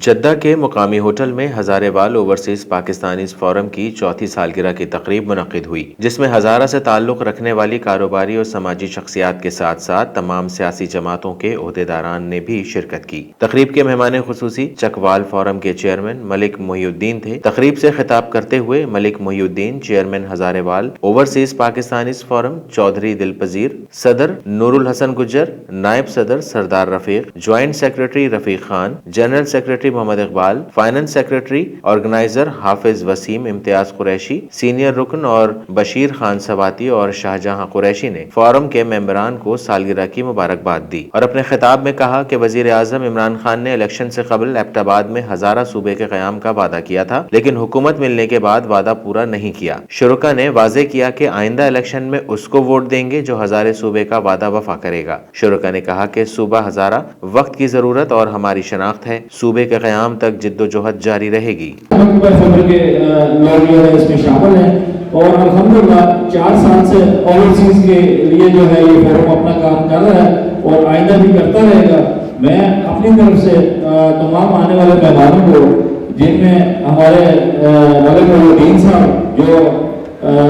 Jeddah کے مقامی hotel میں ہزارے وال اوورسیز پاکستانیز فورم کی چوتھی سالگرہ کی تقریب منعقد ہوئی، جس میں ہزارہ سے تعلق رکھنے والی کاروباری اور سماجی شخصیات کے ساتھ ساتھ تمام سیاسی جماعتوں کے عہدیداران نے بھی شرکت کی۔ تقریب کے مہمان خصوصی چکوال فورم کے چیئرمین ملک محی الدین تھے۔ تقریب سے خطاب کرتے ہوئے ملک محی الدین، چیئرمین ہزارے وال overseas Pakistanis forum Chaudhry Dilpazir, صدر نور الحسن گجر، نائب صدر سردار رفیق، جوائنٹ سیکرٹری رفیق خان، جنرل سیکرٹری محمد اقبال، فائنانس سیکرٹری آرگنائزر حافظ وسیم امتیاز قریشی، سینئر رکن اور بشیر خان سواتی اور شاہجہاں قریشی نے فورم کے ممبران کو سالگرہ کی مبارکباد دی اور اپنے خطاب میں کہا کہ وزیر اعظم عمران خان نے الیکشن سے قبل ایبٹ آباد میں ہزارہ صوبے کے قیام کا وعدہ کیا تھا، لیکن حکومت ملنے کے بعد وعدہ پورا نہیں کیا۔ شرکا نے واضح کیا کہ آئندہ الیکشن میں اس کو ووٹ دیں گے جو ہزارے صوبے کا وعدہ وفا کرے گا۔ شرکا نے کہا کہ صوبہ ہزارہ وقت کی ضرورت اور ہماری شناخت ہے، صوبے کے قیام تک جد و جہد جاری رہے گی۔ اس میں شامل ہیں اور الحمدللہ 4 سال سے اوورسیز کے لیے جو ہے یہ فورم اپنا کام کر رہا ہے اور آئندہ بھی کرتا رہے گا۔ میں اپنی طرف سے تمام آنے والے مہمانوں کو، جن میں ہمارے ملک محی الدین صاحب جو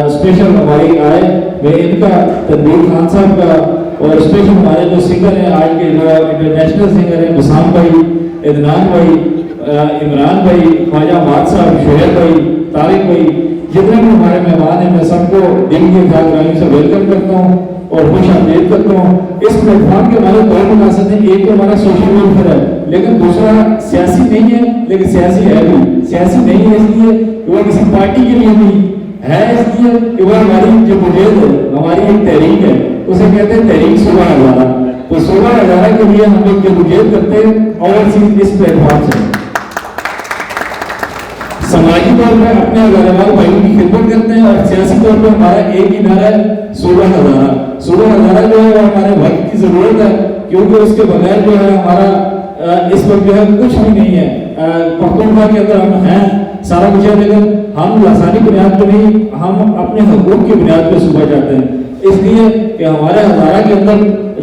اسپیشل ہماری آئے، میں ان کا، تنویر خان صاحب کا، اور اسپیشل ہمارے جو سنگر ہیں آج کے جو انٹرنیشنل سنگر ہیں، بسام بھائی، عدنان بھائی، عمران بھائی، خواجہ مات صاحب، شہر بھائی، طارق بھائی، جتنے بھی ہمارے مہمان ہیں، میں سب کو دل کی خاطر سے ویلکم کرتا ہوں اور خوش آمدید کرتا ہوں۔ اس پلیٹ فارم کے ہمارے 2 مقاصد ہیں، ایک تو ہمارا سوشل ویلفیئر ہے، لیکن دوسرا سیاسی نہیں ہے، لیکن سیاسی ہے بھی۔ سیاسی نہیں ہے اس لیے کہ وہ کسی پارٹی کے لیے نہیں ہے، اس لیے کہ وہ ہماری جو مجید ہے، ہماری ایک تحریک ہے، اسے کہتے ہیں تحریک صوبہ ہزارہ۔ تو صوبہ ہزارہ کے لیے ہم ایک جدوجہد کرتے ہیں اوورسیز اس پلیٹ فارم سے۔ سماجی طور پہ اپنے ہزارے وال بھائیوں کی خدمت کرتے ہیں اور سیاسی طور پہ ہمارا ایک ہی نعرہ ہے، صوبہ ہزارہ۔ صوبہ ہزارہ جو ہے وہ ہمارے وقت کی ضرورت ہے، کیونکہ اس کے بغیر جو ہے ہمارا اس وقت جو ہے کچھ بھی نہیں ہے۔ پختونخوا کے اندر ہم ہیں، سارا کچھ ہے، لیکن ہم لسانی بنیاد پہ نہیں، ہم اپنے حقوق کی بنیاد پہ صوبہ چاہتے ہیں۔ اس لیے کہ ہمارے ہزارہ کے اندر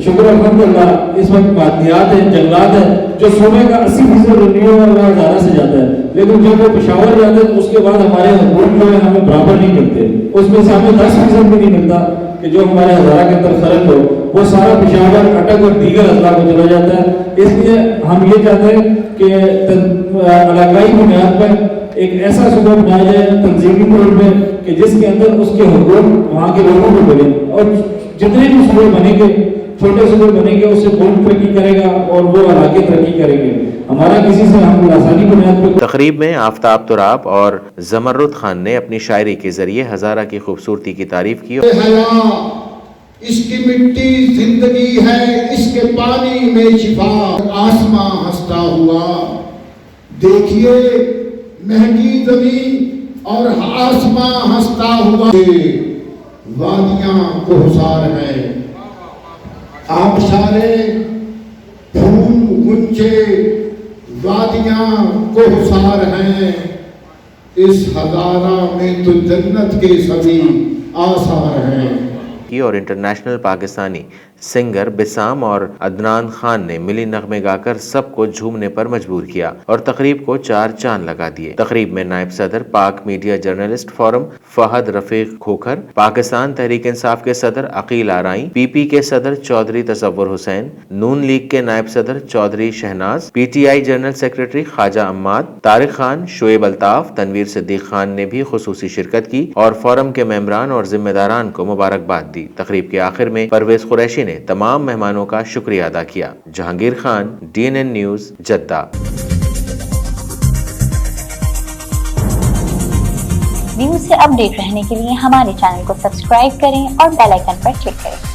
شکر الحمدللہ اس وقت معدنیات ہیں، جنگلات ہیں، جو صوبے کا 80% ریونیو ہے وہ ہزارہ سے جاتا ہے، لیکن جب وہ پشاور جاتے ہیں اس کے بعد ہمارے حقوق جو ہے ہمیں برابر نہیں ملتے، اس میں سے ہمیں 10% بھی نہیں ملتا کہ جو ہمارے ہزارہ کے اندر خرچ ہو، وہ سارا پشاور، اٹک اور دیگر اضلاع کو چلا جاتا ہے۔ اس لیے ہم یہ چاہتے ہیں کہ علاقائی بنیاد پر ایک ایسا صوبہ بنایا جائے تنظیمی طور پہ کہ جس کے اندر اس کے حقوق وہاں کے لوگوں کو ملے، اور جتنے بھی صوبے بنیں گے، چھوٹے صوبے بنیں گے، اس سے ملک ترقی کرے گا اور وہ علاقے ترقی کریں گے۔ ہمارا کسی سے ہم آسانی بنیاد پہ۔ تقریب میں آفتاب تراب اور زمرد خان نے اپنی شاعری کے ذریعے ہزارہ کی خوبصورتی کی تعریف کی۔ اس کی مٹی زندگی ہے، اس کے پانی میں شفا، آسماں ہنستا ہوا دیکھیے مہنگی زمین اور آسماں ہنستا ہوا، وادیاں کوہسار ہیں، آبشارے پھول گنچے، وادیاں کوہسار ہیں، اس ہزارہ میں تو جنت کے سبھی آثار ہیں۔ اور انٹرنیشنل پاکستانی سنگر بسام اور عدنان خان نے ملی نغمے گا کر سب کو جھومنے پر مجبور کیا اور تقریب کو 4 چاند لگا دیے۔ تقریب میں نائب صدر پاک میڈیا جرنلسٹ فورم فہد رفیق کھوکھر، پاکستان تحریک انصاف کے صدر عقیل آرائیں، پی پی کے صدر چودھری تصور حسین، نون لیگ کے نائب صدر Chaudhry Shahnaz, P T I general secretary Khawaja Imad, Tariq Khan, Shoaib Altaf, Tanvir Siddique Khan نے بھی خصوصی شرکت کی اور فورم کے ممبران اور ذمہ داران کو مبارکباد دی۔ تقریب کے آخر میں پرویز قریشی نے تمام مہمانوں کا شکریہ ادا کیا۔ Jahangir Khan, DNN news, Jeddah. News سے اپ ڈیٹ رہنے کے لیے ہمارے چینل کو سبسکرائب کریں اور بیل آئیکن پر کلک کریں۔